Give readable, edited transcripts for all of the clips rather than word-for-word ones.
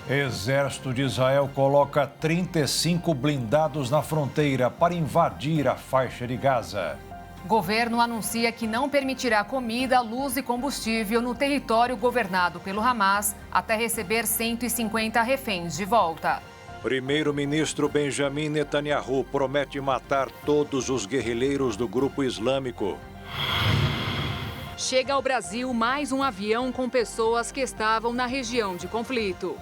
Exército de Israel coloca 35 blindados na fronteira para invadir a faixa de Gaza. Governo anuncia que não permitirá comida, luz e combustível no território governado pelo Hamas até receber 150 reféns de volta. Primeiro-ministro Benjamin Netanyahu promete matar todos os guerrilheiros do grupo islâmico. Chega ao Brasil mais um avião com pessoas que estavam na região de conflito.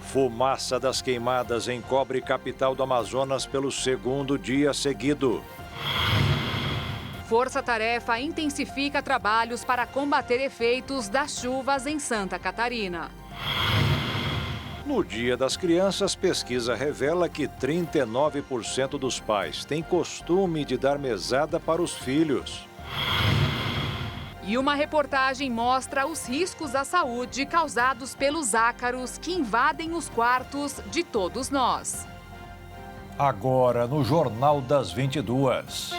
Fumaça das queimadas encobre capital do Amazonas pelo segundo dia seguido. Força-tarefa intensifica trabalhos para combater efeitos das chuvas em Santa Catarina. No Dia das Crianças, pesquisa revela que 39% dos pais têm costume de dar mesada para os filhos. E uma reportagem mostra os riscos à saúde causados pelos ácaros que invadem os quartos de todos nós. Agora no Jornal das 22.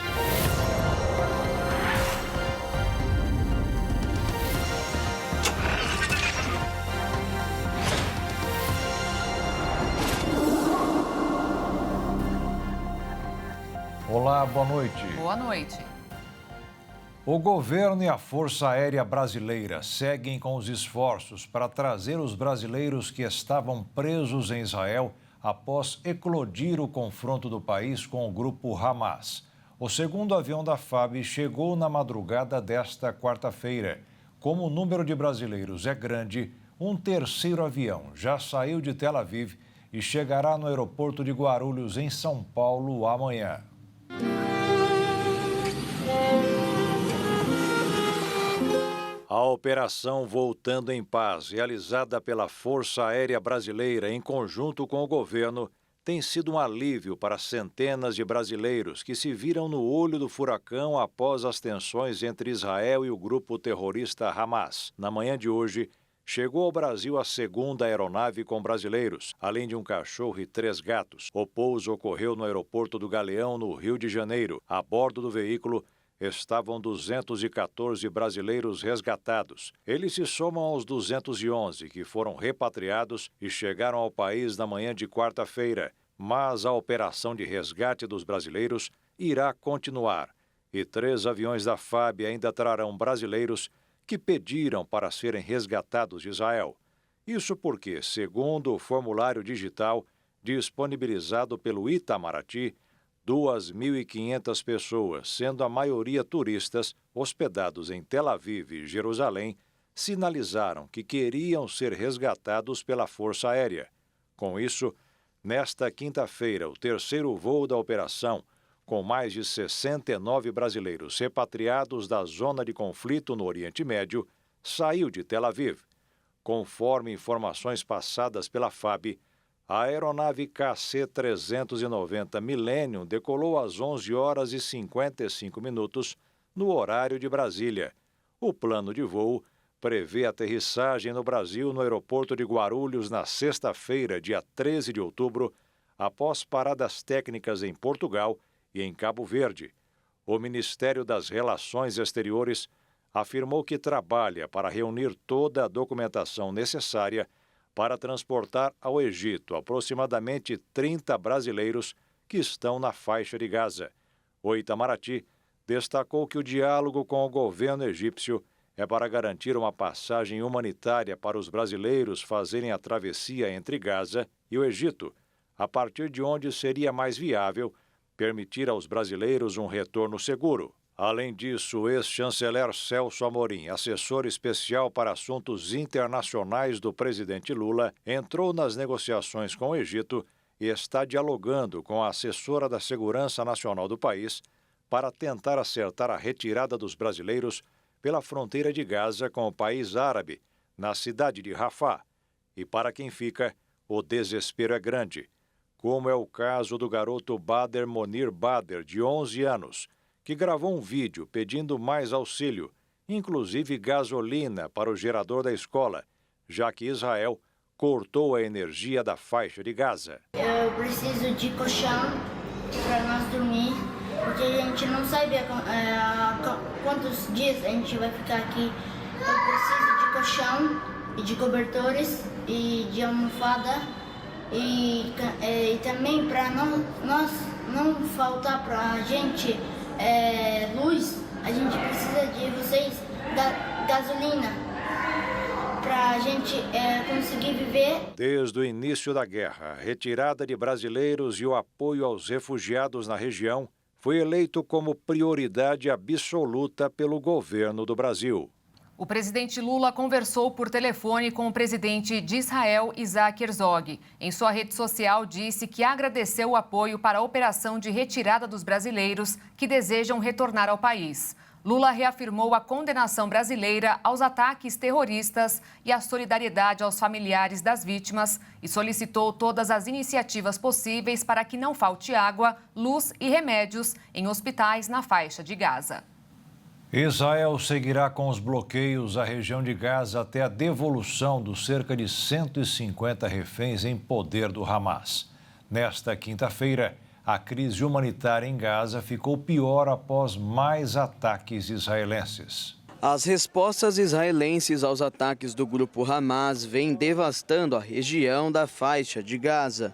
Olá, boa noite. Boa noite. O governo e a Força Aérea Brasileira seguem com os esforços para trazer os brasileiros que estavam presos em Israel após eclodir o confronto do país com o grupo Hamas. O segundo avião da FAB chegou na madrugada desta quarta-feira. Como o número de brasileiros é grande, um terceiro avião já saiu de Tel Aviv e chegará no aeroporto de Guarulhos, em São Paulo, amanhã. A operação Voltando em Paz, realizada pela Força Aérea Brasileira em conjunto com o governo, tem sido um alívio para centenas de brasileiros que se viram no olho do furacão após as tensões entre Israel e o grupo terrorista Hamas. Na manhã de hoje, chegou ao Brasil a segunda aeronave com brasileiros, além de um cachorro e 3 gatos. O pouso ocorreu no aeroporto do Galeão, no Rio de Janeiro. A bordo do veículo estavam 214 brasileiros resgatados. Eles se somam aos 211 que foram repatriados e chegaram ao país na manhã de quarta-feira. Mas a operação de resgate dos brasileiros irá continuar. E 3 aviões da FAB ainda trarão brasileiros que pediram para serem resgatados de Israel. Isso porque, segundo o formulário digital disponibilizado pelo Itamaraty, 2.500 pessoas, sendo a maioria turistas, hospedados em Tel Aviv e Jerusalém, sinalizaram que queriam ser resgatados pela Força Aérea. Com isso, nesta quinta-feira, o terceiro voo da operação, com mais de 69 brasileiros repatriados da zona de conflito no Oriente Médio, saiu de Tel Aviv. Conforme informações passadas pela FAB, a aeronave KC-390 Millennium decolou às 11 horas e 55 minutos no horário de Brasília. O plano de voo prevê aterrissagem no Brasil no aeroporto de Guarulhos na sexta-feira, dia 13 de outubro, após paradas técnicas em Portugal e em Cabo Verde. O Ministério das Relações Exteriores afirmou que trabalha para reunir toda a documentação necessária para transportar ao Egito aproximadamente 30 brasileiros que estão na faixa de Gaza. O Itamaraty destacou que o diálogo com o governo egípcio é para garantir uma passagem humanitária para os brasileiros fazerem a travessia entre Gaza e o Egito, a partir de onde seria mais viável permitir aos brasileiros um retorno seguro. Além disso, o ex-chanceler Celso Amorim, assessor especial para assuntos internacionais do presidente Lula, entrou nas negociações com o Egito e está dialogando com a assessora da Segurança Nacional do país para tentar acertar a retirada dos brasileiros pela fronteira de Gaza com o país árabe, na cidade de Rafah. E para quem fica, o desespero é grande, como é o caso do garoto Bader Monir Bader, de 11 anos, que gravou um vídeo pedindo mais auxílio, inclusive gasolina para o gerador da escola, já que Israel cortou a energia da faixa de Gaza. Eu preciso de colchão para nós dormir, porque a gente não sabe quantos dias a gente vai ficar aqui. Eu preciso de colchão e de cobertores e de almofada e também para nós não faltar para a gente luz, a gente precisa de vocês gasolina para a gente conseguir viver. Desde o início da guerra, a retirada de brasileiros e o apoio aos refugiados na região foi eleito como prioridade absoluta pelo governo do Brasil. O presidente Lula conversou por telefone com o presidente de Israel, Isaac Herzog. Em sua rede social, disse que agradeceu o apoio para a operação de retirada dos brasileiros que desejam retornar ao país. Lula reafirmou a condenação brasileira aos ataques terroristas e a solidariedade aos familiares das vítimas e solicitou todas as iniciativas possíveis para que não falte água, luz e remédios em hospitais na faixa de Gaza. Israel seguirá com os bloqueios à região de Gaza até a devolução dos cerca de 150 reféns em poder do Hamas. Nesta quinta-feira, a crise humanitária em Gaza ficou pior após mais ataques israelenses. As respostas israelenses aos ataques do grupo Hamas vêm devastando a região da faixa de Gaza.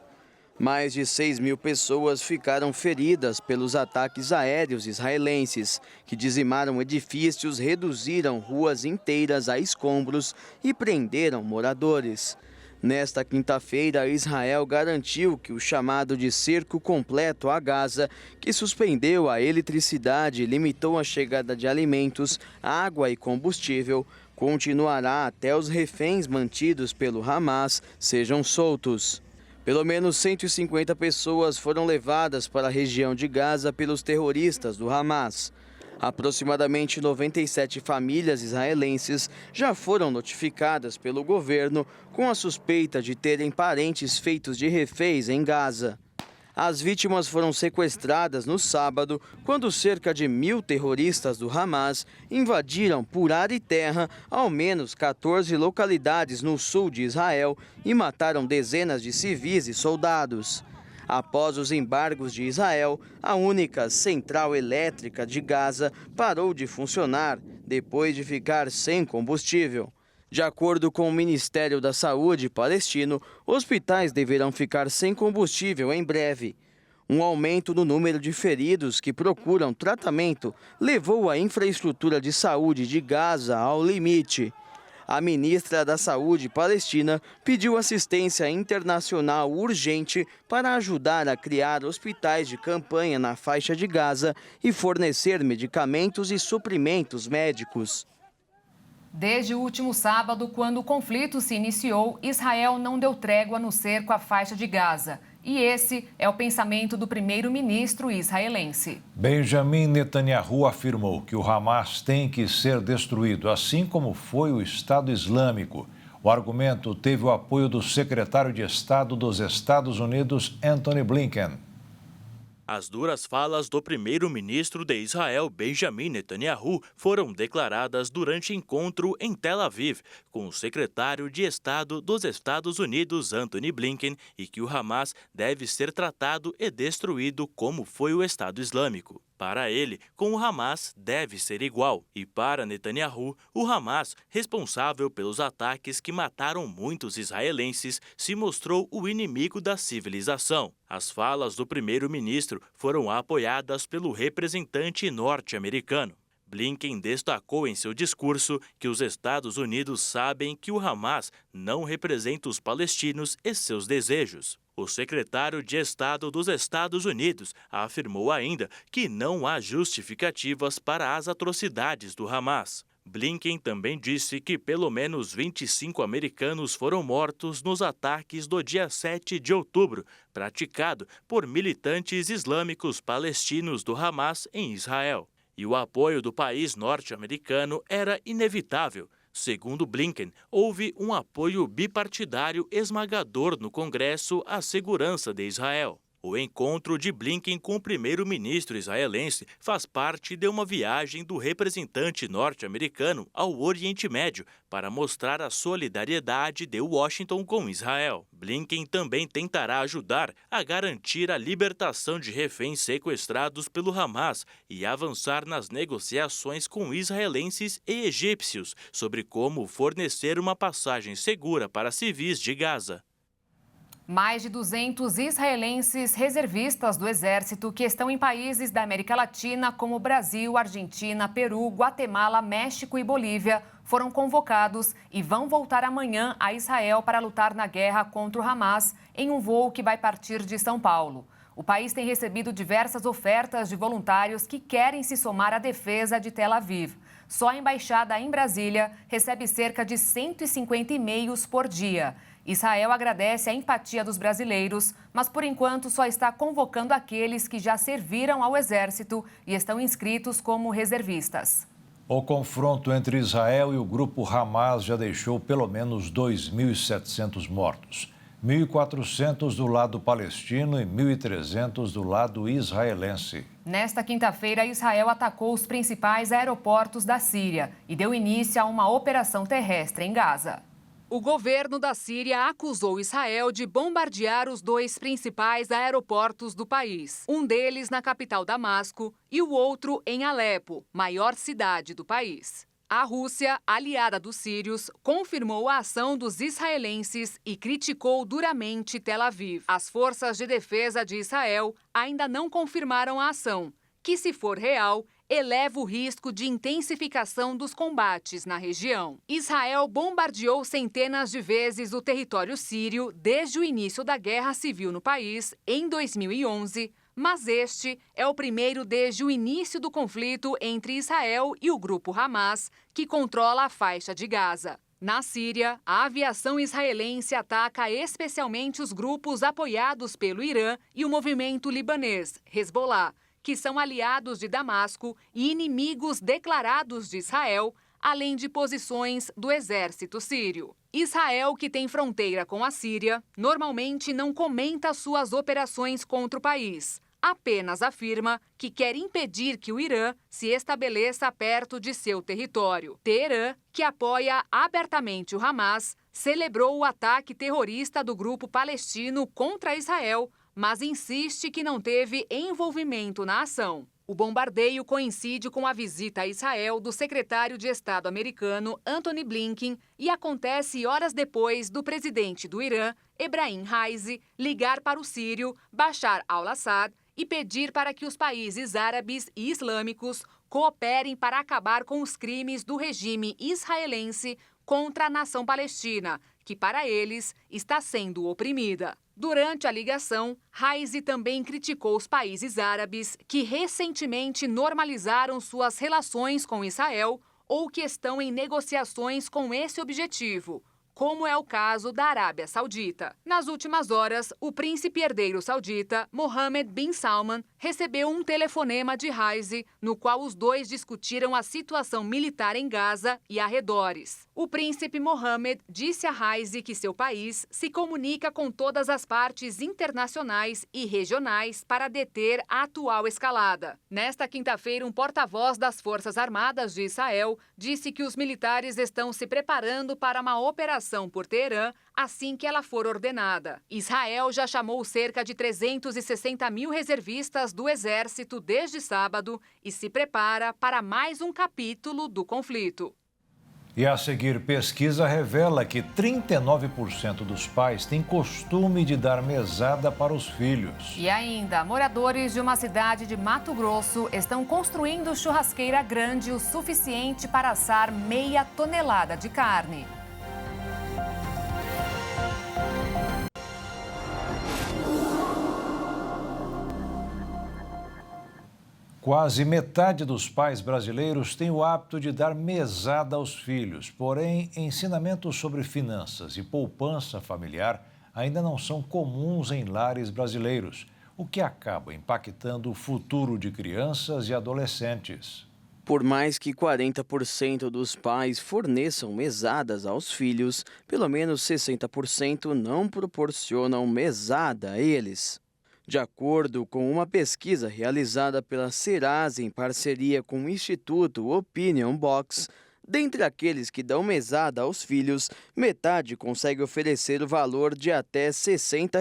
Mais de 6.000 pessoas ficaram feridas pelos ataques aéreos israelenses, que dizimaram edifícios, reduziram ruas inteiras a escombros e prenderam moradores. Nesta quinta-feira, Israel garantiu que o chamado de cerco completo a Gaza, que suspendeu a eletricidade e limitou a chegada de alimentos, água e combustível, continuará até os reféns mantidos pelo Hamas sejam soltos. Pelo menos 150 pessoas foram levadas para a região de Gaza pelos terroristas do Hamas. Aproximadamente 97 famílias israelenses já foram notificadas pelo governo com a suspeita de terem parentes feitos de reféns em Gaza. As vítimas foram sequestradas no sábado, quando cerca de 1.000 terroristas do Hamas invadiram por ar e terra ao menos 14 localidades no sul de Israel e mataram dezenas de civis e soldados. Após os embargos de Israel, a única central elétrica de Gaza parou de funcionar depois de ficar sem combustível. De acordo com o Ministério da Saúde palestino, hospitais deverão ficar sem combustível em breve. Um aumento no número de feridos que procuram tratamento levou a infraestrutura de saúde de Gaza ao limite. A ministra da Saúde palestina pediu assistência internacional urgente para ajudar a criar hospitais de campanha na faixa de Gaza e fornecer medicamentos e suprimentos médicos. Desde o último sábado, quando o conflito se iniciou, Israel não deu trégua no cerco à faixa de Gaza. E esse é o pensamento do primeiro-ministro israelense. Benjamin Netanyahu afirmou que o Hamas tem que ser destruído, assim como foi o Estado Islâmico. O argumento teve o apoio do secretário de Estado dos Estados Unidos, Antony Blinken. As duras falas do primeiro-ministro de Israel, Benjamin Netanyahu, foram declaradas durante encontro em Tel Aviv com o secretário de Estado dos Estados Unidos, Antony Blinken, e que o Hamas deve ser tratado e destruído como foi o Estado Islâmico. Para ele, com o Hamas deve ser igual. E para Netanyahu, o Hamas, responsável pelos ataques que mataram muitos israelenses, se mostrou o inimigo da civilização. As falas do primeiro-ministro foram apoiadas pelo representante norte-americano. Blinken destacou em seu discurso que os Estados Unidos sabem que o Hamas não representa os palestinos e seus desejos. O secretário de Estado dos Estados Unidos afirmou ainda que não há justificativas para as atrocidades do Hamas. Blinken também disse que pelo menos 25 americanos foram mortos nos ataques do dia 7 de outubro, praticado por militantes islâmicos palestinos do Hamas em Israel. E o apoio do país norte-americano era inevitável. Segundo Blinken, houve um apoio bipartidário esmagador no Congresso à segurança de Israel. O encontro de Blinken com o primeiro-ministro israelense faz parte de uma viagem do representante norte-americano ao Oriente Médio para mostrar a solidariedade de Washington com Israel. Blinken também tentará ajudar a garantir a libertação de reféns sequestrados pelo Hamas e avançar nas negociações com israelenses e egípcios sobre como fornecer uma passagem segura para civis de Gaza. Mais de 200 israelenses reservistas do Exército que estão em países da América Latina como Brasil, Argentina, Peru, Guatemala, México e Bolívia foram convocados e vão voltar amanhã a Israel para lutar na guerra contra o Hamas em um voo que vai partir de São Paulo. O país tem recebido diversas ofertas de voluntários que querem se somar à defesa de Tel Aviv. Só a embaixada em Brasília recebe cerca de 150 e-mails por dia. Israel agradece a empatia dos brasileiros, mas por enquanto só está convocando aqueles que já serviram ao Exército e estão inscritos como reservistas. O confronto entre Israel e o grupo Hamas já deixou pelo menos 2.700 mortos. 1.400 do lado palestino e 1.300 do lado israelense. Nesta quinta-feira, Israel atacou os principais aeroportos da Síria e deu início a uma operação terrestre em Gaza. O governo da Síria acusou Israel de bombardear os dois principais aeroportos do país. Um deles na capital Damasco e o outro em Alepo, maior cidade do país. A Rússia, aliada dos sírios, confirmou a ação dos israelenses e criticou duramente Tel Aviv. As forças de defesa de Israel ainda não confirmaram a ação, que, se for real, eleva o risco de intensificação dos combates na região. Israel bombardeou centenas de vezes o território sírio desde o início da guerra civil no país, em 2011, mas este é o primeiro desde o início do conflito entre Israel e o grupo Hamas, que controla a faixa de Gaza. Na Síria, a aviação israelense ataca especialmente os grupos apoiados pelo Irã e o movimento libanês, Hezbollah, que são aliados de Damasco e inimigos declarados de Israel, além de posições do exército sírio. Israel, que tem fronteira com a Síria, normalmente não comenta suas operações contra o país. Apenas afirma que quer impedir que o Irã se estabeleça perto de seu território. Teherã, que apoia abertamente o Hamas, celebrou o ataque terrorista do grupo palestino contra Israel, mas insiste que não teve envolvimento na ação. O bombardeio coincide com a visita a Israel do secretário de Estado americano Antony Blinken e acontece horas depois do presidente do Irã, Ebrahim Raisi, ligar para o sírio Bashar al-Assad e pedir para que os países árabes e islâmicos cooperem para acabar com os crimes do regime israelense contra a nação palestina, que para eles está sendo oprimida. Durante a ligação, Raisi também criticou os países árabes que recentemente normalizaram suas relações com Israel ou que estão em negociações com esse objetivo, como é o caso da Arábia Saudita. Nas últimas horas, o príncipe herdeiro saudita, Mohammed bin Salman, recebeu um telefonema de Raisi, no qual os dois discutiram a situação militar em Gaza e arredores. O príncipe Mohammed disse a Raisi que seu país se comunica com todas as partes internacionais e regionais para deter a atual escalada. Nesta quinta-feira, um porta-voz das Forças Armadas de Israel disse que os militares estão se preparando para uma operação por Teherã assim que ela for ordenada. Israel já chamou cerca de 360 mil reservistas do Exército desde sábado e se prepara para mais um capítulo do conflito. E a seguir, pesquisa revela que 39% dos pais têm costume de dar mesada para os filhos. E ainda, moradores de uma cidade de Mato Grosso estão construindo churrasqueira grande o suficiente para assar meia tonelada de carne. Quase metade dos pais brasileiros tem o hábito de dar mesada aos filhos. Porém, ensinamentos sobre finanças e poupança familiar ainda não são comuns em lares brasileiros, o que acaba impactando o futuro de crianças e adolescentes. Por mais que 40% dos pais forneçam mesadas aos filhos, pelo menos 60% não proporcionam mesada a eles. De acordo com uma pesquisa realizada pela Serasa em parceria com o Instituto Opinion Box, dentre aqueles que dão mesada aos filhos, metade consegue oferecer o valor de até R$ 60.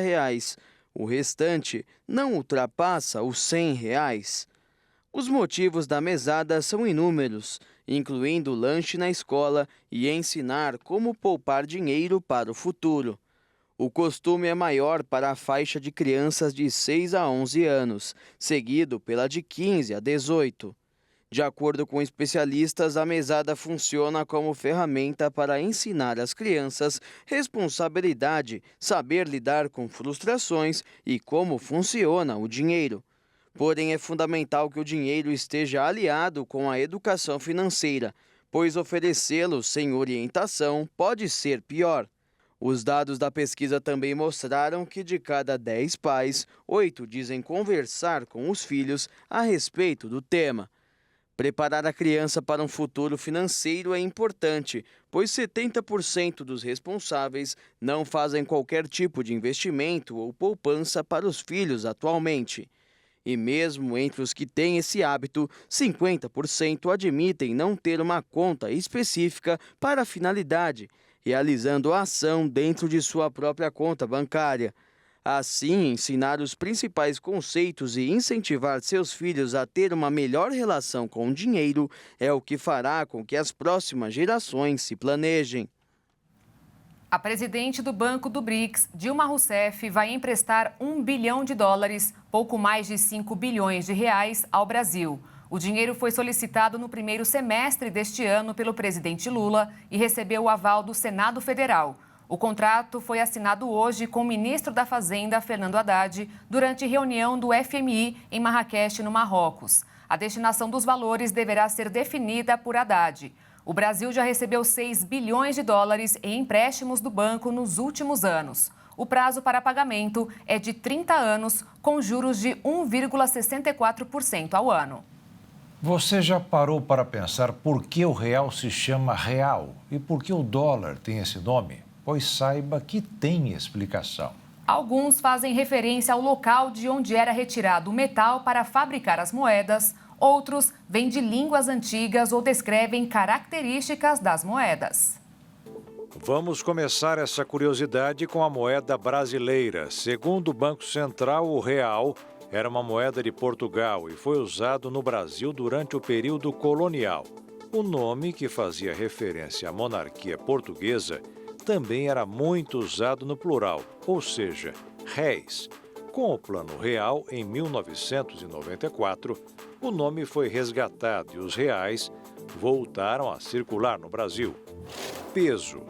O restante não ultrapassa os R$ 100. Os motivos da mesada são inúmeros, incluindo lanche na escola e ensinar como poupar dinheiro para o futuro. O costume é maior para a faixa de crianças de 6 a 11 anos, seguido pela de 15 a 18. De acordo com especialistas, a mesada funciona como ferramenta para ensinar às crianças responsabilidade, saber lidar com frustrações e como funciona o dinheiro. Porém, é fundamental que o dinheiro esteja aliado com a educação financeira, pois oferecê-lo sem orientação pode ser pior. Os dados da pesquisa também mostraram que de cada 10 pais, 8 dizem conversar com os filhos a respeito do tema. Preparar a criança para um futuro financeiro é importante, pois 70% dos responsáveis não fazem qualquer tipo de investimento ou poupança para os filhos atualmente. E mesmo entre os que têm esse hábito, 50% admitem não ter uma conta específica para a finalidade, realizando a ação dentro de sua própria conta bancária. Assim, ensinar os principais conceitos e incentivar seus filhos a ter uma melhor relação com o dinheiro é o que fará com que as próximas gerações se planejem. A presidente do Banco do BRICS, Dilma Rousseff, vai emprestar US$1 bilhão, pouco mais de 5 bilhões de reais, ao Brasil. O dinheiro foi solicitado no primeiro semestre deste ano pelo presidente Lula e recebeu o aval do Senado Federal. O contrato foi assinado hoje com o ministro da Fazenda, Fernando Haddad, durante reunião do FMI em Marrakech, no Marrocos. A destinação dos valores deverá ser definida por Haddad. O Brasil já recebeu US$6 bilhões em empréstimos do banco nos últimos anos. O prazo para pagamento é de 30 anos, com juros de 1,64% ao ano. Você já parou para pensar por que o real se chama real e por que o dólar tem esse nome? Pois saiba que tem explicação. Alguns fazem referência ao local de onde era retirado o metal para fabricar as moedas. Outros vêm de línguas antigas ou descrevem características das moedas. Vamos começar essa curiosidade com a moeda brasileira. Segundo o Banco Central, o real era uma moeda de Portugal e foi usado no Brasil durante o período colonial. O nome, que fazia referência à monarquia portuguesa, também era muito usado no plural, ou seja, réis. Com o Plano Real, em 1994, o nome foi resgatado e os reais voltaram a circular no Brasil. Peso.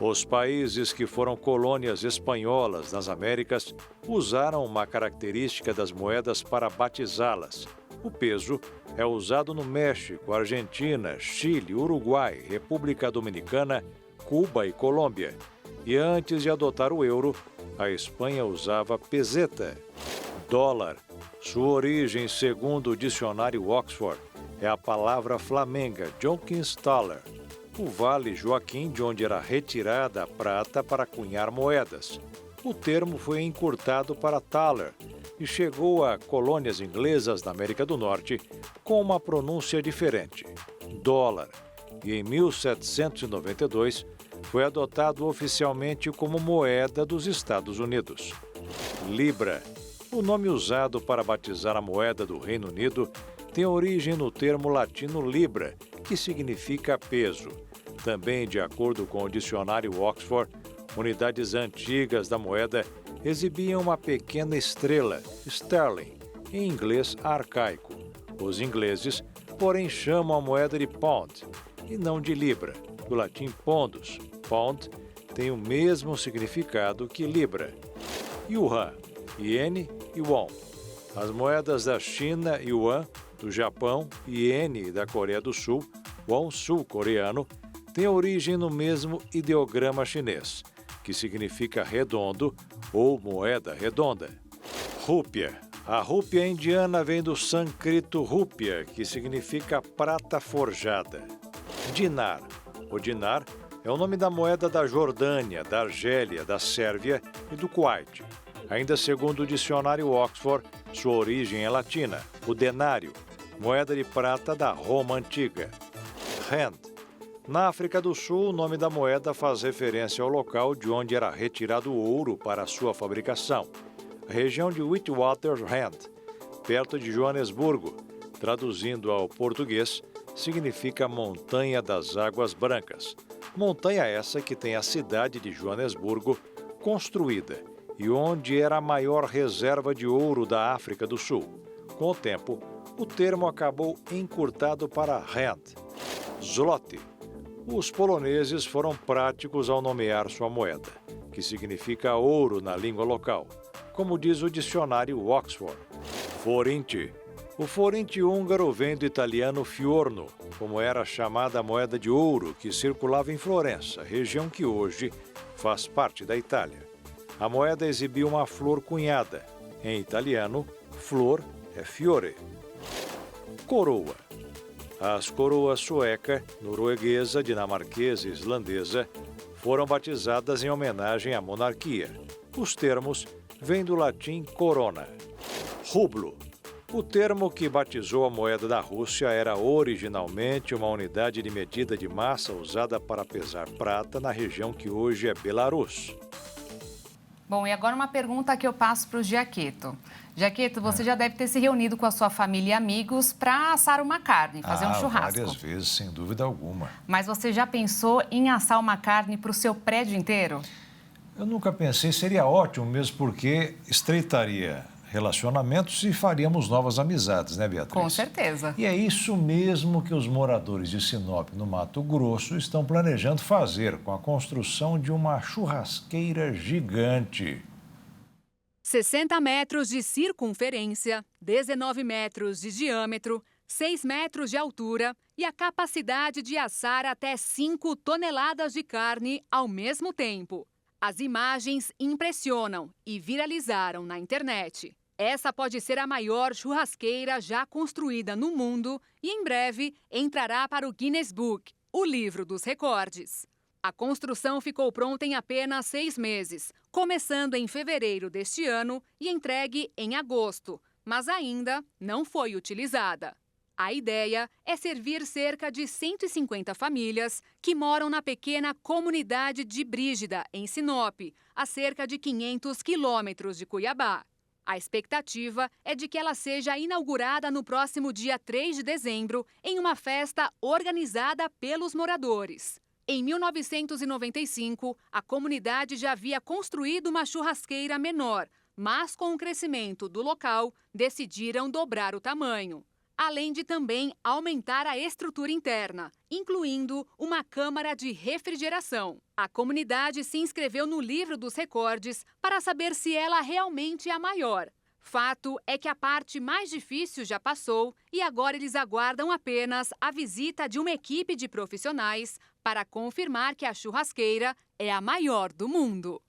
Os países que foram colônias espanholas nas Américas usaram uma característica das moedas para batizá-las. O peso é usado no México, Argentina, Chile, Uruguai, República Dominicana, Cuba e Colômbia. E antes de adotar o euro, a Espanha usava peseta. Dólar. Sua origem, segundo o dicionário Oxford, é a palavra flamenga Jonkins-Thaler, o Vale Joaquim, de onde era retirada a prata para cunhar moedas. O termo foi encurtado para thaler e chegou a colônias inglesas da América do Norte com uma pronúncia diferente, dólar, e em 1792 foi adotado oficialmente como moeda dos Estados Unidos. Libra. O nome usado para batizar a moeda do Reino Unido tem origem no termo latino libra, que significa peso. Também, de acordo com o dicionário Oxford, unidades antigas da moeda exibiam uma pequena estrela, sterling, em inglês arcaico. Os ingleses, porém, chamam a moeda de pound e não de libra, do latim pondus. Pound tem o mesmo significado que libra. Yuan, iene e won. As moedas da China, yuan, do Japão, iene da Coreia do Sul, won sul-coreano, têm origem no mesmo ideograma chinês, que significa redondo ou moeda redonda. Rúpia. A rúpia indiana vem do sânscrito rúpia, que significa prata forjada. Dinar. O dinar é o nome da moeda da Jordânia, da Argélia, da Sérvia e do Kuwait. Ainda segundo o dicionário Oxford, sua origem é latina, o denário, moeda de prata da Roma antiga. Rand. Na África do Sul, o nome da moeda faz referência ao local de onde era retirado o ouro para sua fabricação, a região de Witwatersrand, perto de Joanesburgo. Traduzindo ao português, significa Montanha das Águas Brancas. Montanha essa que tem a cidade de Joanesburgo construída e onde era a maior reserva de ouro da África do Sul. Com o tempo, o termo acabou encurtado para Rand. Zloty. Os poloneses foram práticos ao nomear sua moeda, que significa ouro na língua local, como diz o dicionário Oxford. Forinte. O forinte húngaro vem do italiano fiorno, como era chamada a moeda de ouro que circulava em Florença, região que hoje faz parte da Itália. A moeda exibia uma flor cunhada. Em italiano, flor é fiore. Coroa. As coroas sueca, norueguesa, dinamarquesa e islandesa foram batizadas em homenagem à monarquia. Os termos vêm do latim corona. Rublo. O termo que batizou a moeda da Rússia era originalmente uma unidade de medida de massa usada para pesar prata na região que hoje é Belarus. Bom, e agora uma pergunta que eu passo para o Giaqueto. Giaqueto, você já deve ter se reunido com a sua família e amigos para assar uma carne, fazer um churrasco. Várias vezes, sem dúvida alguma. Mas você já pensou em assar uma carne para o seu prédio inteiro? Eu nunca pensei, seria ótimo mesmo porque estreitaria relacionamentos e faríamos novas amizades, né, Beatriz? Com certeza. E é isso mesmo que os moradores de Sinop, no Mato Grosso, estão planejando fazer com a construção de uma churrasqueira gigante. 60 metros de circunferência, 19 metros de diâmetro, 6 metros de altura e a capacidade de assar até 5 toneladas de carne ao mesmo tempo. As imagens impressionam e viralizaram na internet. Essa pode ser a maior churrasqueira já construída no mundo e, em breve, entrará para o Guinness Book, o livro dos recordes. A construção ficou pronta em apenas 6 meses, começando em fevereiro deste ano e entregue em agosto, mas ainda não foi utilizada. A ideia é servir cerca de 150 famílias que moram na pequena comunidade de Brígida, em Sinop, a cerca de 500 quilômetros de Cuiabá. A expectativa é de que ela seja inaugurada no próximo dia 3 de dezembro, em uma festa organizada pelos moradores. Em 1995, a comunidade já havia construído uma churrasqueira menor, mas com o crescimento do local, decidiram dobrar o tamanho. Além de também aumentar a estrutura interna, incluindo uma câmara de refrigeração. A comunidade se inscreveu no livro dos recordes para saber se ela realmente é a maior. Fato é que a parte mais difícil já passou e agora eles aguardam apenas a visita de uma equipe de profissionais para confirmar que a churrasqueira é a maior do mundo.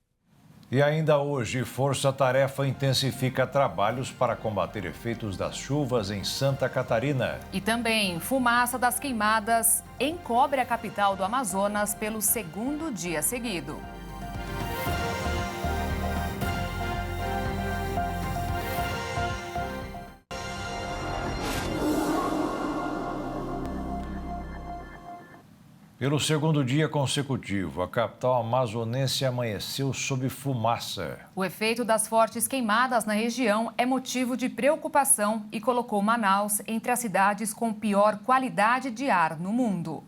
E ainda hoje, Força Tarefa intensifica trabalhos para combater efeitos das chuvas em Santa Catarina. E também, fumaça das queimadas encobre a capital do Amazonas pelo segundo dia seguido. Pelo segundo dia consecutivo, a capital amazonense amanheceu sob fumaça. O efeito das fortes queimadas na região é motivo de preocupação e colocou Manaus entre as cidades com pior qualidade de ar no mundo.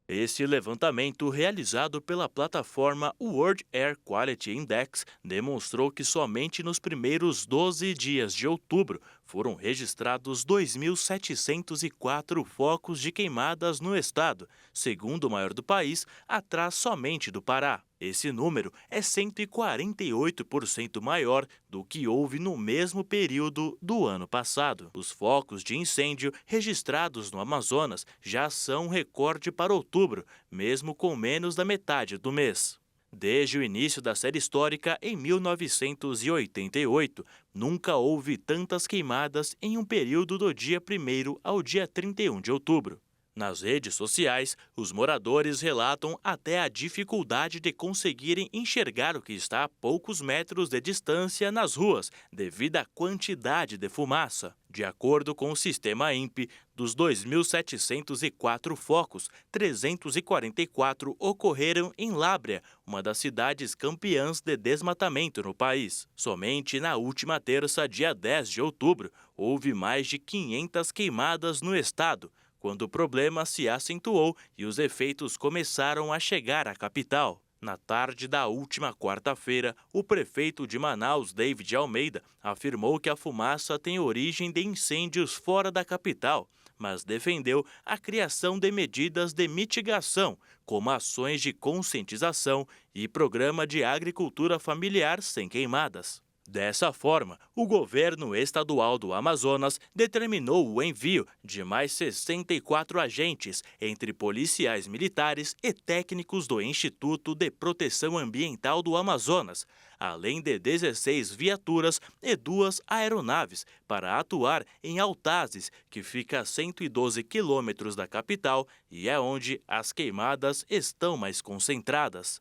Esse levantamento, realizado pela plataforma World Air Quality Index, demonstrou que somente nos primeiros 12 dias de outubro foram registrados 2.704 focos de queimadas no estado, segundo o maior do país, atrás somente do Pará. Esse número é 148% maior do que houve no mesmo período do ano passado. Os focos de incêndio registrados no Amazonas já são um recorde para outubro, mesmo com menos da metade do mês. Desde o início da série histórica, em 1988, nunca houve tantas queimadas em um período do dia 1º ao dia 31 de outubro. Nas redes sociais, os moradores relatam até a dificuldade de conseguirem enxergar o que está a poucos metros de distância nas ruas, devido à quantidade de fumaça. De acordo com o sistema INPE, dos 2.704 focos, 344 ocorreram em Lábrea, uma das cidades campeãs de desmatamento no país. Somente na última terça, dia 10 de outubro, houve mais de 500 queimadas no estado, quando o problema se acentuou e os efeitos começaram a chegar à capital. Na tarde da última quarta-feira, o prefeito de Manaus, David Almeida, afirmou que a fumaça tem origem de incêndios fora da capital, mas defendeu a criação de medidas de mitigação, como ações de conscientização e programa de agricultura familiar sem queimadas. Dessa forma, o governo estadual do Amazonas determinou o envio de mais 64 agentes, entre policiais militares e técnicos do Instituto de Proteção Ambiental do Amazonas, além de 16 viaturas e 2 aeronaves, para atuar em Altazes, que fica a 112 quilômetros da capital e é onde as queimadas estão mais concentradas.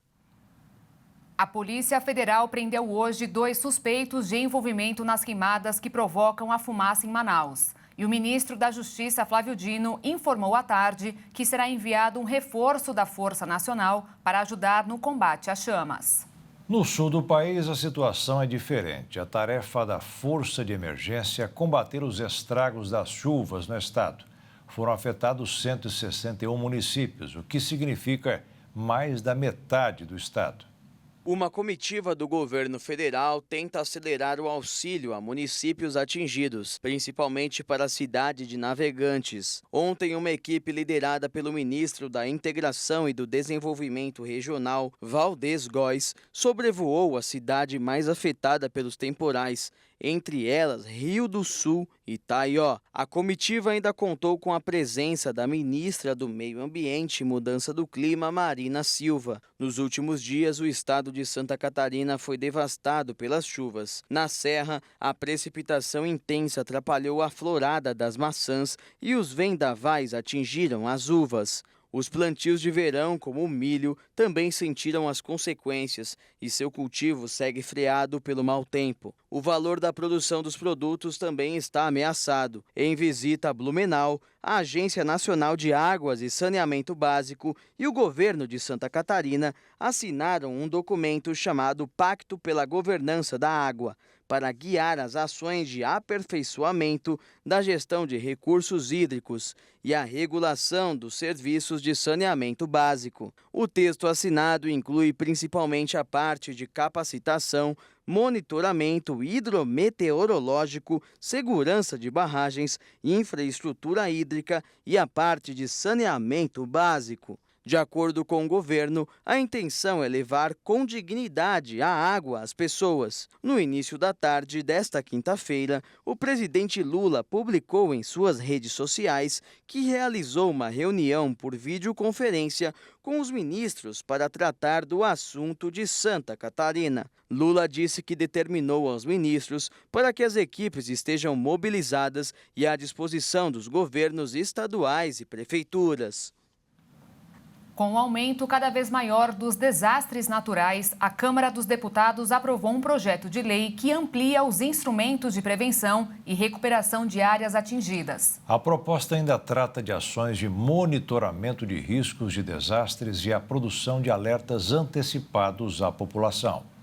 A Polícia Federal prendeu hoje 2 suspeitos de envolvimento nas queimadas que provocam a fumaça em Manaus. E o ministro da Justiça, Flávio Dino, informou à tarde que será enviado um reforço da Força Nacional para ajudar no combate às chamas. No sul do país, a situação é diferente. A tarefa da Força de Emergência é combater os estragos das chuvas no estado. Foram afetados 161 municípios, o que significa mais da metade do estado. Uma comitiva do governo federal tenta acelerar o auxílio a municípios atingidos, principalmente para a cidade de Navegantes. Ontem, uma equipe liderada pelo ministro da Integração e do Desenvolvimento Regional, Valdez Góes, sobrevoou a cidade mais afetada pelos temporais, entre elas Rio do Sul e Itaió. A comitiva ainda contou com a presença da ministra do Meio Ambiente e Mudança do Clima, Marina Silva. Nos últimos dias, o estado de Santa Catarina foi devastado pelas chuvas. Na Serra, a precipitação intensa atrapalhou a florada das maçãs e os vendavais atingiram as uvas. Os plantios de verão, como o milho, também sentiram as consequências e seu cultivo segue freado pelo mau tempo. O valor da produção dos produtos também está ameaçado. Em visita a Blumenau, a Agência Nacional de Águas e Saneamento Básico e o governo de Santa Catarina assinaram um documento chamado Pacto pela Governança da Água, para guiar as ações de aperfeiçoamento da gestão de recursos hídricos e a regulação dos serviços de saneamento básico. O texto assinado inclui principalmente a parte de capacitação, monitoramento hidrometeorológico, segurança de barragens, infraestrutura hídrica e a parte de saneamento básico. De acordo com o governo, a intenção é levar com dignidade a água às pessoas. No início da tarde desta quinta-feira, o presidente Lula publicou em suas redes sociais que realizou uma reunião por videoconferência com os ministros para tratar do assunto de Santa Catarina. Lula disse que determinou aos ministros para que as equipes estejam mobilizadas e à disposição dos governos estaduais e prefeituras. Com o aumento cada vez maior dos desastres naturais, a Câmara dos Deputados aprovou um projeto de lei que amplia os instrumentos de prevenção e recuperação de áreas atingidas. A proposta ainda trata de ações de monitoramento de riscos de desastres e a produção de alertas antecipados à população.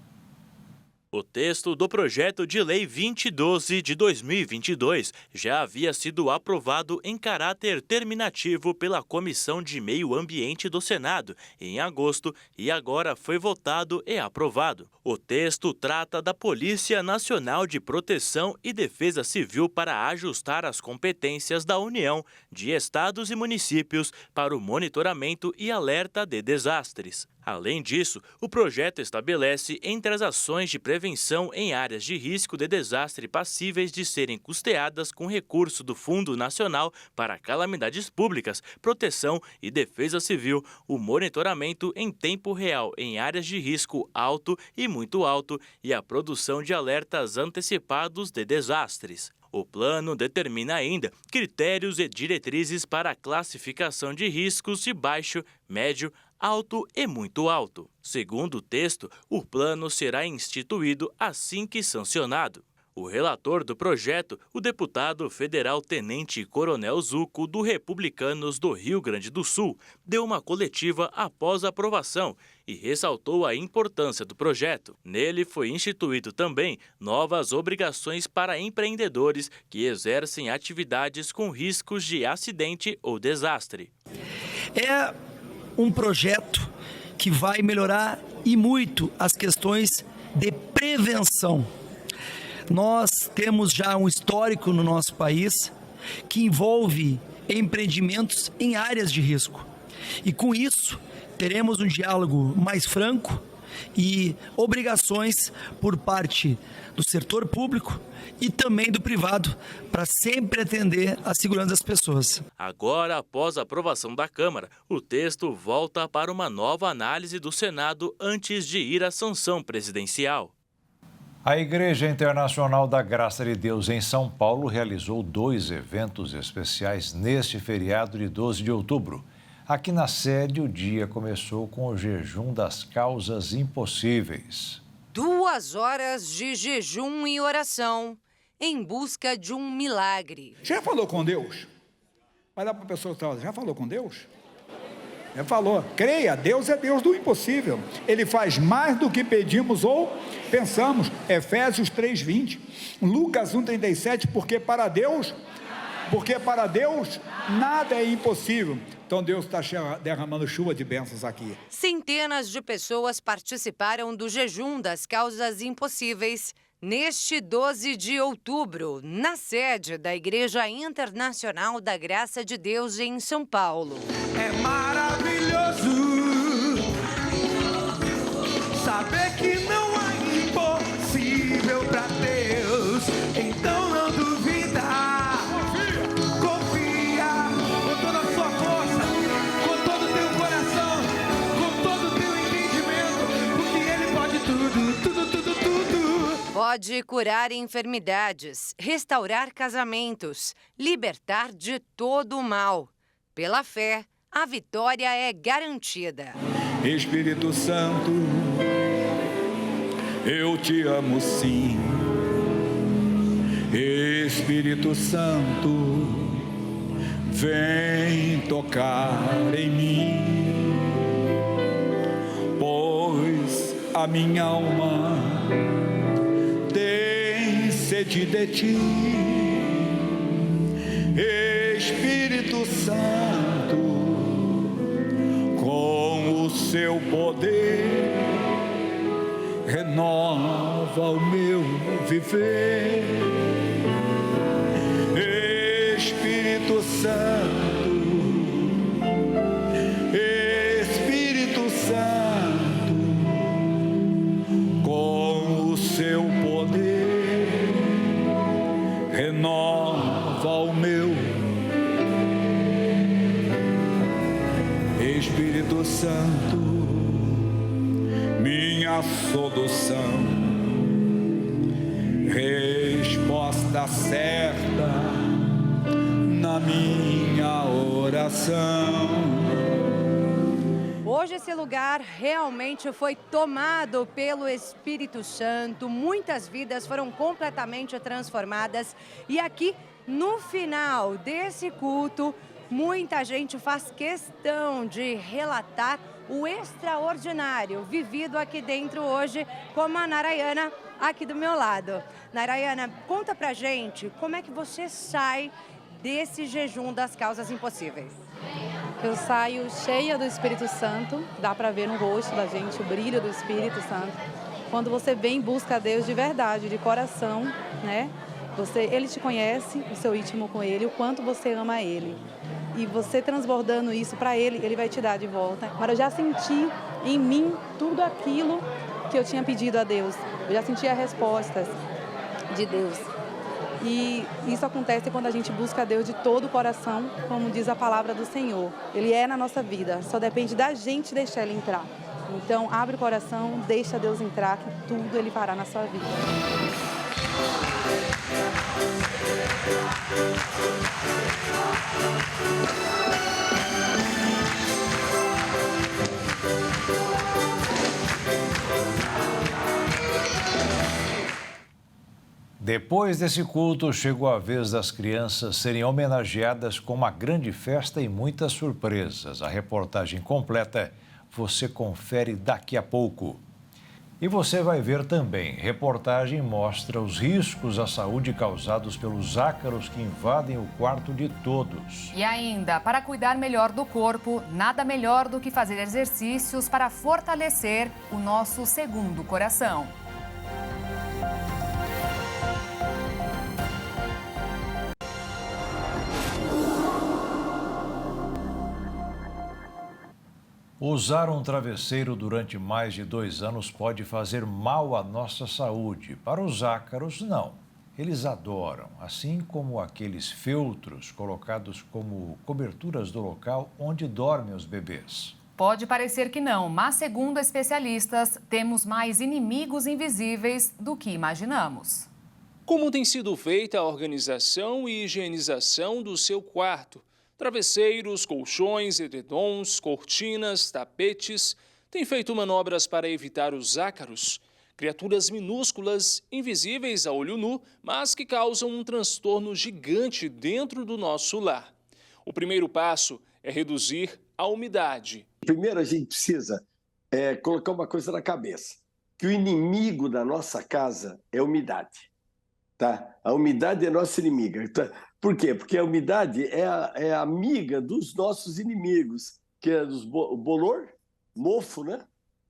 O texto do projeto de lei 2012 de 2022 já havia sido aprovado em caráter terminativo pela Comissão de Meio Ambiente do Senado em agosto e agora foi votado e aprovado. O texto trata da Polícia Nacional de Proteção e Defesa Civil para ajustar as competências da União, de estados e municípios para o monitoramento e alerta de desastres. Além disso, o projeto estabelece entre as ações de prevenção em áreas de risco de desastre passíveis de serem custeadas com recurso do Fundo Nacional para Calamidades Públicas, Proteção e Defesa Civil, o monitoramento em tempo real em áreas de risco alto e muito alto e a produção de alertas antecipados de desastres. O plano determina ainda critérios e diretrizes para a classificação de riscos de baixo, médio, alto e muito alto. Segundo o texto, o plano será instituído assim que sancionado. O relator do projeto, o deputado federal Tenente Coronel Zucco, do Republicanos do Rio Grande do Sul, deu uma coletiva após a aprovação e ressaltou a importância do projeto. Nele foi instituído também novas obrigações para empreendedores que exercem atividades com riscos de acidente ou desastre. É um projeto que vai melhorar e muito as questões de prevenção. Nós temos já um histórico no nosso país que envolve empreendimentos em áreas de risco. E com isso, teremos um diálogo mais franco e obrigações por parte do setor público e também do privado para sempre atender a segurança das pessoas. Agora, após a aprovação da Câmara, o texto volta para uma nova análise do Senado antes de ir à sanção presidencial. A Igreja Internacional da Graça de Deus em São Paulo realizou 2 eventos especiais neste feriado de 12 de outubro. Aqui na sede, o dia começou com o jejum das causas impossíveis. 2 horas de jejum e oração em busca de um milagre. Já falou com Deus? Vai lá para a pessoa que está, já falou com Deus? Já falou. Creia, Deus é Deus do impossível. Ele faz mais do que pedimos ou pensamos. Efésios 3:20. Lucas 1:37, porque para Deus nada é impossível. Então Deus está derramando chuva de bênçãos aqui. Centenas de pessoas participaram do jejum das causas impossíveis neste 12 de outubro, na sede da Igreja Internacional da Graça de Deus em São Paulo. É maravilhoso saber que não há impossível para Deus. Então não duvida, confia com toda a sua força, com todo o teu coração, com todo o teu entendimento, porque Ele pode tudo. Pode curar enfermidades, restaurar casamentos, libertar de todo o mal. Pela fé, a vitória é garantida. Espírito Santo, eu te amo sim. Espírito Santo, vem tocar em mim, pois a minha alma tem sede de ti. Espírito Santo, com o seu poder, renova o meu viver. Espírito Santo, Espírito Santo, com o seu poder, renova o meu Espírito Santo, minha solução, resposta certa na minha oração. Hoje esse lugar realmente foi tomado pelo Espírito Santo, muitas vidas foram completamente transformadas e aqui no final desse culto, muita gente faz questão de relatar o extraordinário vivido aqui dentro hoje, como a Narayana aqui do meu lado. Narayana, conta pra gente como é que você sai desse jejum das causas impossíveis. Eu saio cheia do Espírito Santo, dá pra ver no rosto da gente o brilho do Espírito Santo. Quando você vem em busca a Deus de verdade, de coração, né? Ele te conhece, o seu íntimo com Ele, o quanto você ama Ele. e você transbordando isso para ele, ele vai te dar de volta. Mas eu já senti em mim tudo aquilo que eu tinha pedido a Deus. Eu já senti as respostas de Deus. E isso acontece quando a gente busca Deus de todo o coração, como diz a palavra do Senhor. Ele é na nossa vida, só depende da gente deixar Ele entrar. Então, abre o coração, deixa Deus entrar, que tudo Ele fará na sua vida. Depois desse culto, chegou a vez das crianças serem homenageadas com uma grande festa e muitas surpresas. A reportagem completa você confere daqui a pouco. E você vai ver também, reportagem mostra os riscos à saúde causados pelos ácaros que invadem o quarto de todos. E ainda, para cuidar melhor do corpo, nada melhor do que fazer exercícios para fortalecer o nosso segundo coração. Usar um travesseiro durante mais de 2 anos pode fazer mal à nossa saúde. Para os ácaros, não. Eles adoram, assim como aqueles feltros colocados como coberturas do local onde dormem os bebês. Pode parecer que não, mas segundo especialistas, temos mais inimigos invisíveis do que imaginamos. Como tem sido feita a organização e higienização do seu quarto? Travesseiros, colchões, edredons, cortinas, tapetes, têm feito manobras para evitar os ácaros, criaturas minúsculas, invisíveis a olho nu, mas que causam um transtorno gigante dentro do nosso lar. O primeiro passo é reduzir a umidade. Primeiro a gente precisa colocar uma coisa na cabeça, que o inimigo da nossa casa é a umidade. Tá? A umidade é nossa inimiga. Por quê? Porque a umidade é amiga dos nossos inimigos, que é o bolor, mofo, né?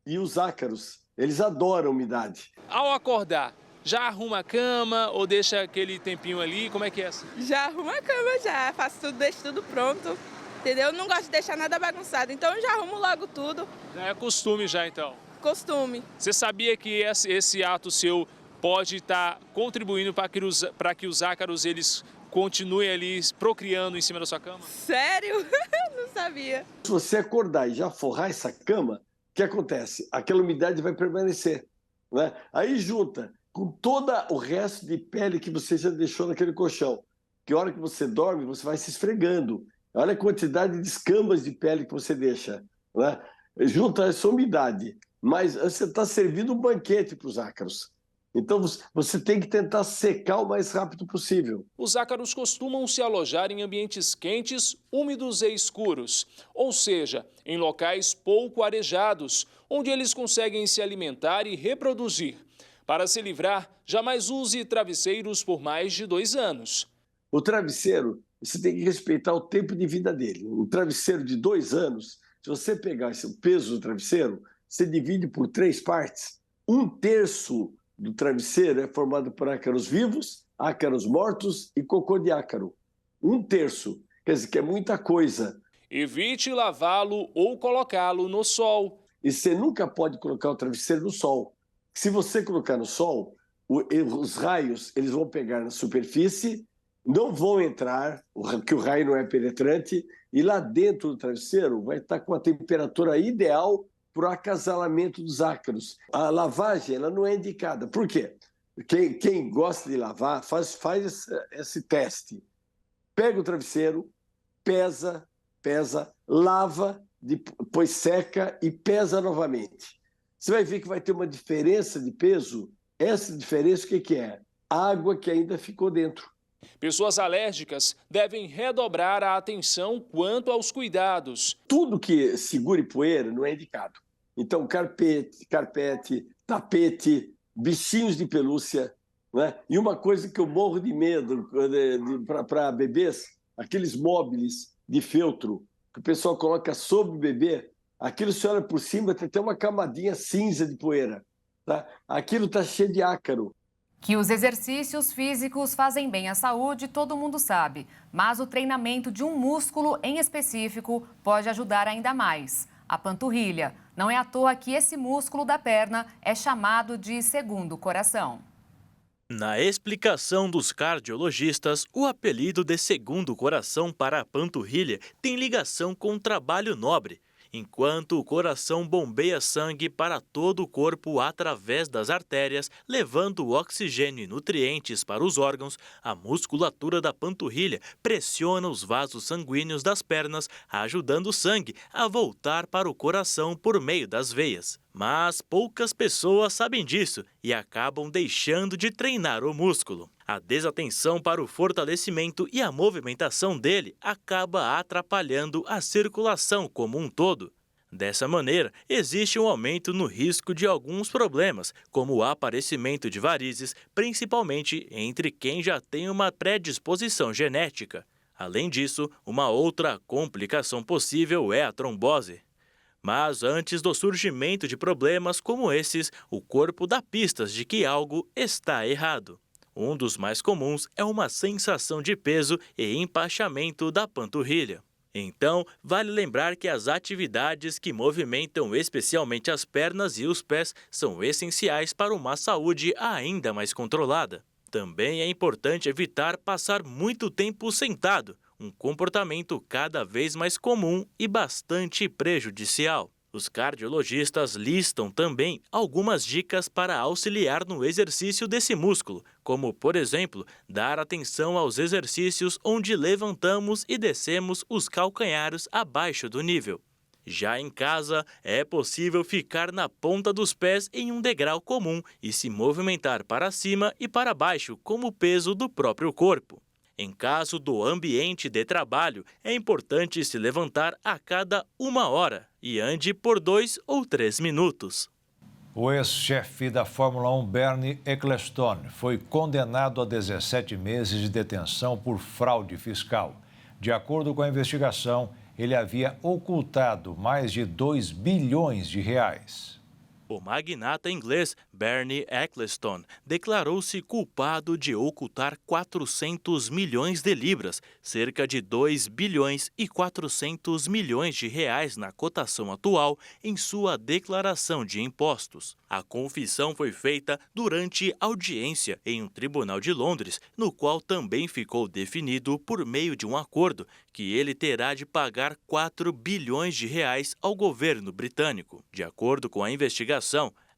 E os ácaros. Eles adoram a umidade. Ao acordar, já arruma a cama ou deixa aquele tempinho ali? Como é que é assim? Já arrumo a cama, já faço tudo, deixo tudo pronto. Entendeu? Eu não gosto de deixar nada bagunçado, então eu já arrumo logo tudo. Já é costume já, então? Costume. Você sabia que esse ato seu pode estar contribuindo para que os ácaros eles continuem ali procriando em cima da sua cama? Sério? Não sabia. Se você acordar e já forrar essa cama, o que acontece? Aquela umidade vai permanecer, né? Aí junta com todo o resto de pele que você já deixou naquele colchão, que a hora que você dorme, você vai se esfregando. Olha a quantidade de escamas de pele que você deixa, né? Junta essa umidade, mas você está servindo um banquete para os ácaros. Então, você tem que tentar secar o mais rápido possível. Os ácaros costumam se alojar em ambientes quentes, úmidos e escuros, ou seja, em locais pouco arejados, onde eles conseguem se alimentar e reproduzir. Para se livrar, jamais use travesseiros por mais de 2 anos. O travesseiro, você tem que respeitar o tempo de vida dele. O travesseiro de 2 anos, se você pegar o peso do travesseiro, você divide por 3 partes. 1/3 do travesseiro é formado por ácaros vivos, ácaros mortos e cocô de ácaro. 1/3, quer dizer que é muita coisa. Evite lavá-lo ou colocá-lo no sol. E você nunca pode colocar o travesseiro no sol. Se você colocar no sol, os raios eles vão pegar na superfície, não vão entrar, porque o raio não é penetrante, e lá dentro do travesseiro vai estar com a temperatura ideal para o acasalamento dos ácaros. A lavagem ela não é indicada. Por quê? Quem gosta de lavar faz esse teste. Pega o travesseiro, pesa, lava, depois seca e pesa novamente. Você vai ver que vai ter uma diferença de peso. Essa diferença, o que é? A água que ainda ficou dentro. Pessoas alérgicas devem redobrar a atenção quanto aos cuidados. Tudo que segure poeira não é indicado. Então, carpete, tapete, bichinhos de pelúcia, né? E uma coisa que eu morro de medo para bebês, aqueles móveis de feltro que o pessoal coloca sobre o bebê, aquilo se olha por cima, tem até uma camadinha cinza de poeira. Tá? Aquilo está cheio de ácaro. Que os exercícios físicos fazem bem à saúde, todo mundo sabe. Mas o treinamento de um músculo em específico pode ajudar ainda mais. A panturrilha. Não é à toa que esse músculo da perna é chamado de segundo coração. Na explicação dos cardiologistas, o apelido de segundo coração para a panturrilha tem ligação com o trabalho nobre. Enquanto o coração bombeia sangue para todo o corpo através das artérias, levando oxigênio e nutrientes para os órgãos, a musculatura da panturrilha pressiona os vasos sanguíneos das pernas, ajudando o sangue a voltar para o coração por meio das veias. Mas poucas pessoas sabem disso e acabam deixando de treinar o músculo. A desatenção para o fortalecimento e a movimentação dele acaba atrapalhando a circulação como um todo. Dessa maneira, existe um aumento no risco de alguns problemas, como o aparecimento de varizes, principalmente entre quem já tem uma predisposição genética. Além disso, uma outra complicação possível é a trombose. Mas antes do surgimento de problemas como esses, o corpo dá pistas de que algo está errado. Um dos mais comuns é uma sensação de peso e empachamento da panturrilha. Então, vale lembrar que as atividades que movimentam especialmente as pernas e os pés são essenciais para uma saúde ainda mais controlada. Também é importante evitar passar muito tempo sentado, um comportamento cada vez mais comum e bastante prejudicial. Os cardiologistas listam também algumas dicas para auxiliar no exercício desse músculo, como, por exemplo, dar atenção aos exercícios onde levantamos e descemos os calcanhares abaixo do nível. Já em casa, é possível ficar na ponta dos pés em um degrau comum e se movimentar para cima e para baixo como o peso do próprio corpo. Em caso do ambiente de trabalho, é importante se levantar a cada 1 hora e ande por 2 ou 3 minutos. O ex-chefe da Fórmula 1, Bernie Ecclestone, foi condenado a 17 meses de detenção por fraude fiscal. De acordo com a investigação, ele havia ocultado mais de 2 bilhões de reais. O magnata inglês Bernie Ecclestone declarou-se culpado de ocultar 400 milhões de libras, cerca de 2 bilhões e 400 milhões de reais na cotação atual, em sua declaração de impostos. A confissão foi feita durante audiência em um tribunal de Londres, no qual também ficou definido por meio de um acordo que ele terá de pagar 4 bilhões de reais ao governo britânico. De acordo com a investigação,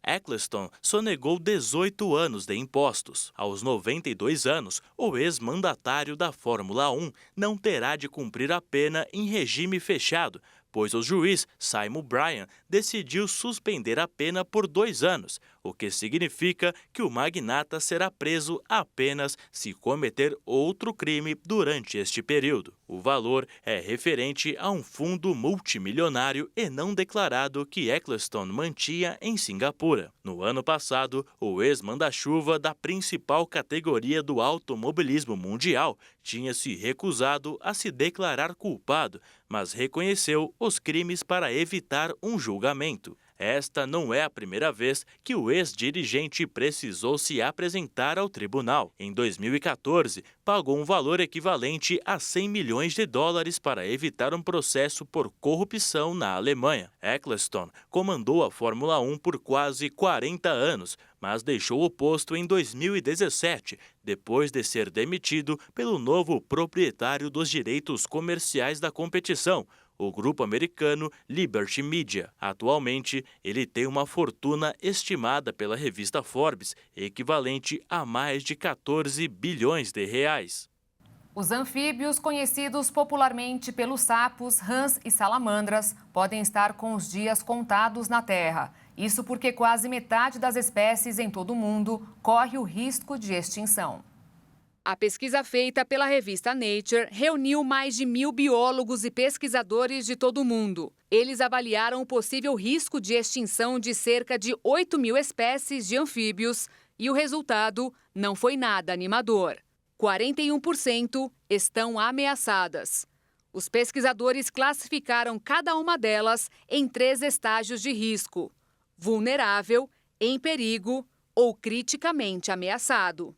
Ecclestone sonegou 18 anos de impostos. Aos 92 anos, o ex-mandatário da Fórmula 1 não terá de cumprir a pena em regime fechado, pois o juiz Simon Bryan decidiu suspender a pena por 2 anos, o que significa que o magnata será preso apenas se cometer outro crime durante este período. O valor é referente a um fundo multimilionário e não declarado que Ecclestone mantinha em Singapura. No ano passado, o ex-manda-chuva da principal categoria do automobilismo mundial tinha se recusado a se declarar culpado, mas reconheceu os crimes para evitar um julgamento. Esta não é a primeira vez que o ex-dirigente precisou se apresentar ao tribunal. Em 2014, pagou um valor equivalente a 100 milhões de dólares para evitar um processo por corrupção na Alemanha. Ecclestone comandou a Fórmula 1 por quase 40 anos, mas deixou o posto em 2017, depois de ser demitido pelo novo proprietário dos direitos comerciais da competição, o grupo americano Liberty Media. Atualmente, ele tem uma fortuna estimada pela revista Forbes, equivalente a mais de 14 bilhões de reais. Os anfíbios, conhecidos popularmente pelos sapos, rãs e salamandras, podem estar com os dias contados na Terra. Isso porque quase metade das espécies em todo o mundo corre o risco de extinção. A pesquisa feita pela revista Nature reuniu mais de 1.000 biólogos e pesquisadores de todo o mundo. Eles avaliaram o possível risco de extinção de cerca de 8.000 espécies de anfíbios e o resultado não foi nada animador. 41% estão ameaçadas. Os pesquisadores classificaram cada uma delas em 3 estágios de risco: vulnerável, em perigo ou criticamente ameaçado.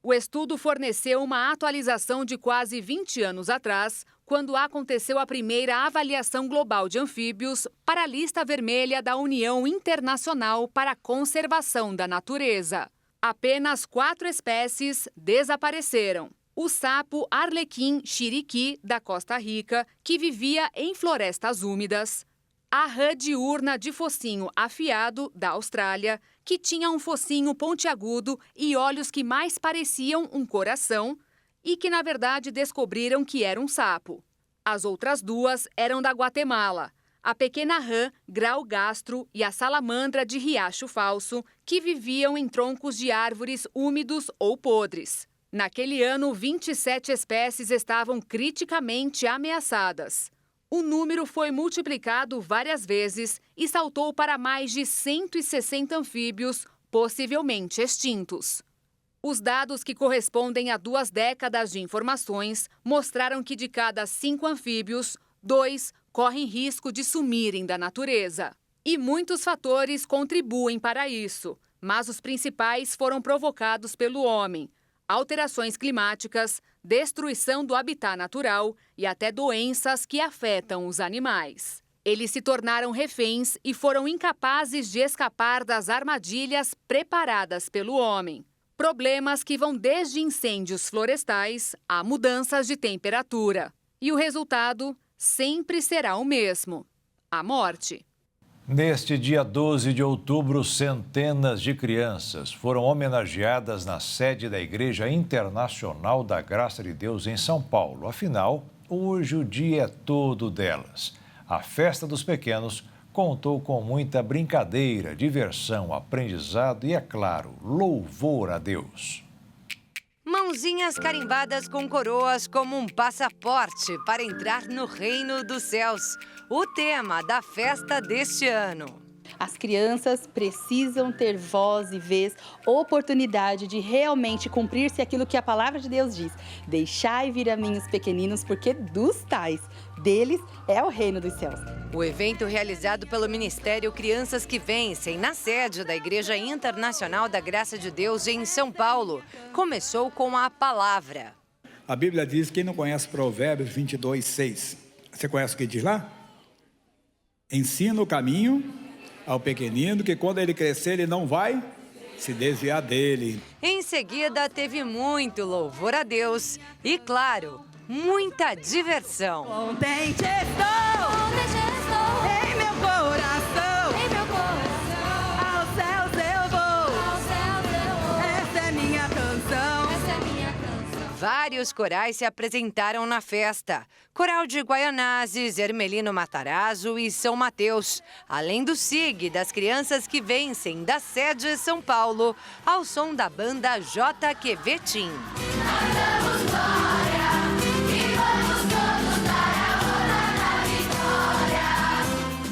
O estudo forneceu uma atualização de quase 20 anos atrás, quando aconteceu a primeira avaliação global de anfíbios para a lista vermelha da União Internacional para a Conservação da Natureza. Apenas 4 espécies desapareceram. O sapo arlequim chiriqui, da Costa Rica, que vivia em florestas úmidas. A rã diurna de focinho afiado, da Austrália, que tinha um focinho pontiagudo e olhos que mais pareciam um coração e que, na verdade, descobriram que era um sapo. As outras 2 eram da Guatemala, a pequena rã grau-gastro e a salamandra de riacho falso, que viviam em troncos de árvores úmidos ou podres. Naquele ano, 27 espécies estavam criticamente ameaçadas. O número foi multiplicado várias vezes e saltou para mais de 160 anfíbios, possivelmente extintos. Os dados, que correspondem a 2 décadas de informações, mostraram que de cada 5 anfíbios, 2 correm risco de sumirem da natureza. E muitos fatores contribuem para isso, mas os principais foram provocados pelo homem: alterações climáticas, destruição do habitat natural e até doenças que afetam os animais. Eles se tornaram reféns e foram incapazes de escapar das armadilhas preparadas pelo homem. Problemas que vão desde incêndios florestais a mudanças de temperatura. E o resultado sempre será o mesmo: a morte. Neste dia 12 de outubro, centenas de crianças foram homenageadas na sede da Igreja Internacional da Graça de Deus em São Paulo. Afinal, hoje o dia é todo delas. A Festa dos Pequenos contou com muita brincadeira, diversão, aprendizado e, é claro, louvor a Deus. Mãozinhas carimbadas com coroas como um passaporte para entrar no reino dos céus. O tema da festa deste ano. As crianças precisam ter voz e vez, oportunidade de realmente cumprir-se aquilo que a palavra de Deus diz. Deixai vir a mim os pequeninos, porque dos tais, deles é o reino dos céus. O evento, realizado pelo Ministério Crianças que Vencem, na sede da Igreja Internacional da Graça de Deus em São Paulo, começou com a palavra. A Bíblia diz, quem não conhece Provérbios 22:6, você conhece o que diz lá? Ensina o caminho ao pequenino, que quando ele crescer, ele não vai se desviar dele. Em seguida, teve muito louvor a Deus e, claro, muita diversão. Contente estou em meu coração, aos céus eu vou, essa é minha canção. Vários corais se apresentaram na festa. Coral de Guaianazes, Hermelino Matarazzo e São Mateus. Além do SIG das Crianças que Vencem, da sede São Paulo, ao som da banda JQV Team.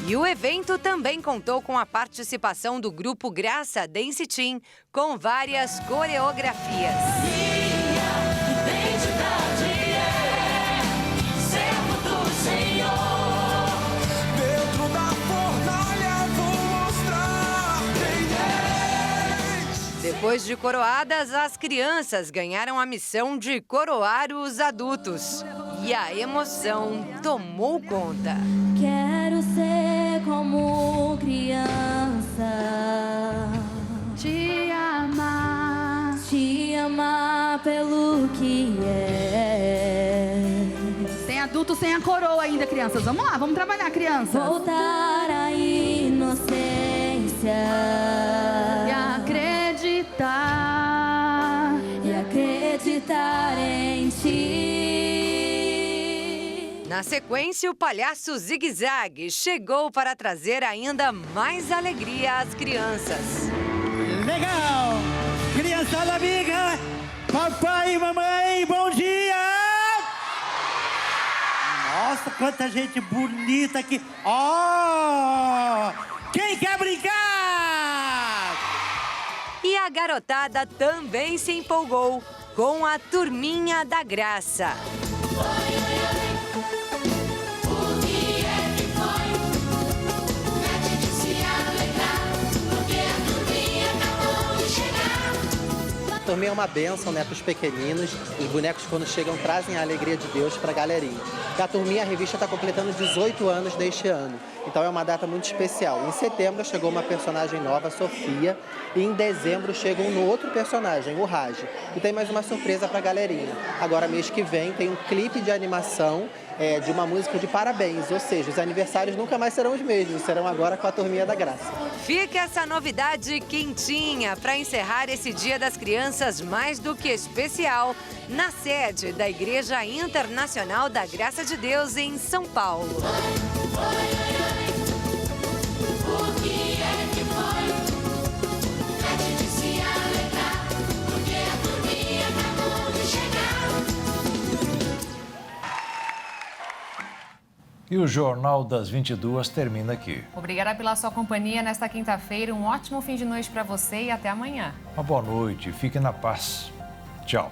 E o evento também contou com a participação do grupo Graça Dance Team, com várias coreografias. Depois de coroadas, as crianças ganharam a missão de coroar os adultos. E a emoção tomou conta. Quero ser como criança, te amar pelo que é. Sem adulto, sem a coroa ainda, crianças. Vamos lá, vamos trabalhar, crianças. Voltar à inocência e acreditar em ti. Na sequência, o palhaço Zigue Zague chegou para trazer ainda mais alegria às crianças. Legal! Criançada amiga, papai e mamãe, bom dia! Nossa, quanta gente bonita aqui! Oh! Quem quer brincar? E a garotada também se empolgou com a Turminha da Graça. turminha é uma bênção, né, para os pequeninos. Os bonecos, quando chegam, trazem a alegria de Deus para a galerinha. E a turminha, a revista está completando 18 anos deste ano. Então é uma data muito especial. Em setembro chegou uma personagem nova, Sofia, e em dezembro chega um outro personagem, o Raj. E tem mais uma surpresa para a galerinha. Agora, mês que vem, tem um clipe de animação de uma música de parabéns, ou seja, os aniversários nunca mais serão os mesmos, serão agora com a Turminha da Graça. Fica essa novidade quentinha para encerrar esse Dia das Crianças mais do que especial na sede da Igreja Internacional da Graça de Deus em São Paulo. O que é que foi? Antes de se alegrar, porque a turminha acabou de chegar. E o Jornal das 22 termina aqui. Obrigada pela sua companhia nesta quinta-feira. Um ótimo fim de noite para você e até amanhã. Uma boa noite, fique na paz. Tchau.